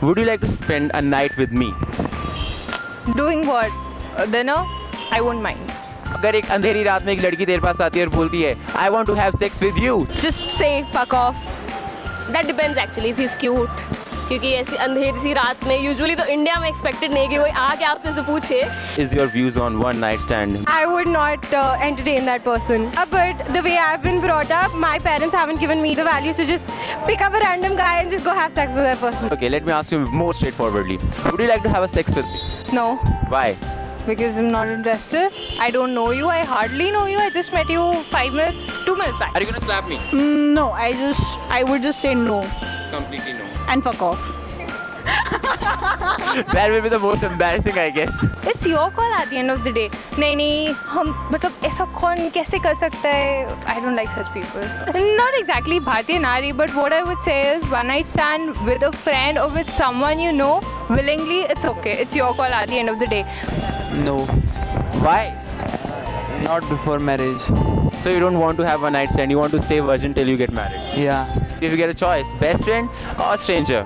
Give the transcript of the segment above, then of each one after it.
Would you like to spend a night with me? Doing what? Dinner? I won't mind. अगर एक अंधेरी रात में एक लड़की तेरे पास आती है और बोलती है I want to have sex with you. Just say fuck off. That depends actually if he is cute, क्योंकि ऐसी अंधेरी सी रात में यूजुअली तो इंडिया में एक्सपेक्टेड नहीं कि कोई आके आपसे से पूछे. Is your views on one night stand? I would not entertain that person. But the way I've been brought up, my parents haven't given me the values to just pick up a random guy and just go have sex with that person. Okay, let me ask you more straightforwardly. Would you like to have a sex with me? No, Why? because I'm not interested. I don't know you. I hardly know you. I just met you 5 minutes, 2 minutes back. Are you gonna slap me? No, I would just say no Completely no. and fuck off. That will be the most embarrassing, I guess. It's your call at the end of the day. नहीं हम मतलब ऐसा कौन कैसे कर सकता है? I don't like such people. Not exactly भारतीय नारी, but what I would say is one night stand with a friend or with someone you know willingly, it's okay. It's your call at the end of the day. No, Why? not before marriage. So you don't want to have a night stand, you want to stay virgin till you get married. Yeah. If you get a choice, best friend or stranger?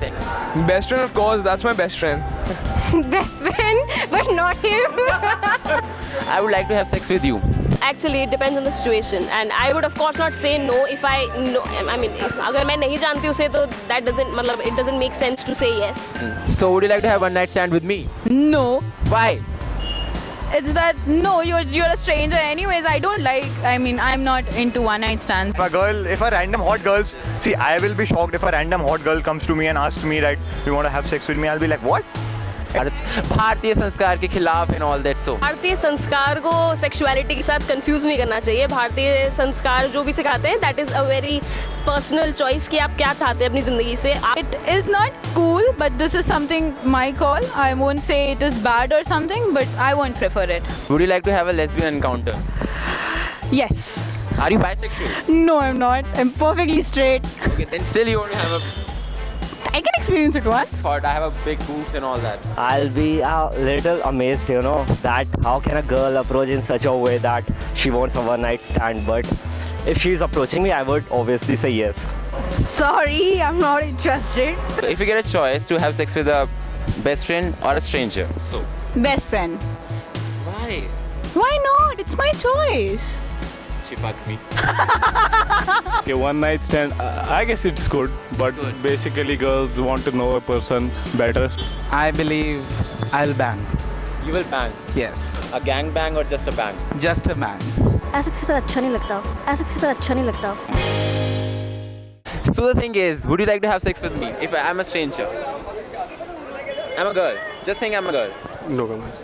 Sex. Best friend, of course, that's my best friend. Best friend, but not him. I would like to have sex with you. Actually it depends on the situation and I would of course not say no if I know I mean अगर मैं नहीं जानती उसे तो that doesn't मतलब it doesn't make sense to say yes. So would you like to have one night stand with me? No. Why? It's that no, you're a stranger anyways. I don't like. I mean, I'm not into one night stands. If a random hot girl, see, I will be shocked if a random hot girl comes to me and asks me that, you want to have sex with me? I'll be like, what? भारतीय संस्कार के खिलाफ and all that. So भारतीय संस्कार को sexuality के साथ confuse नहीं करना चाहिए. भारतीय संस्कार जो भी सिखाते हैं that is a very personal choice कि आप क्या चाहते हैं अपनी जिंदगी से. It is not cool, but this is something my call. I won't say it is bad or something, but I won't prefer it. would you like to have a lesbian encounter? Yes. Are you bisexual? No, I'm not. I'm perfectly straight. Okay, then still you want to have a I can experience it once. thought. I have a big boobs and all that. I'll be a little amazed, you know, that how can a girl approach in such a way that she wants a one night stand. But if she's approaching me, I would obviously say yes. Sorry, I'm not interested. So if you get a choice to have sex with a best friend or a stranger, so Best friend. why? Why not? It's my choice. She fucked me. Okay, one night stand, I guess it's good, but Good. basically girls want to know a person better. I believe I'll bang. You will bang. Yes. A gang bang or just a bang? Just a bang. ऐसा किसी से अच्छा नहीं लगता, ऐसा किसी से अच्छा नहीं लगता. So the thing is, would you like to have sex with me if I'm a stranger? I'm a girl. Just think I'm a girl. No comments.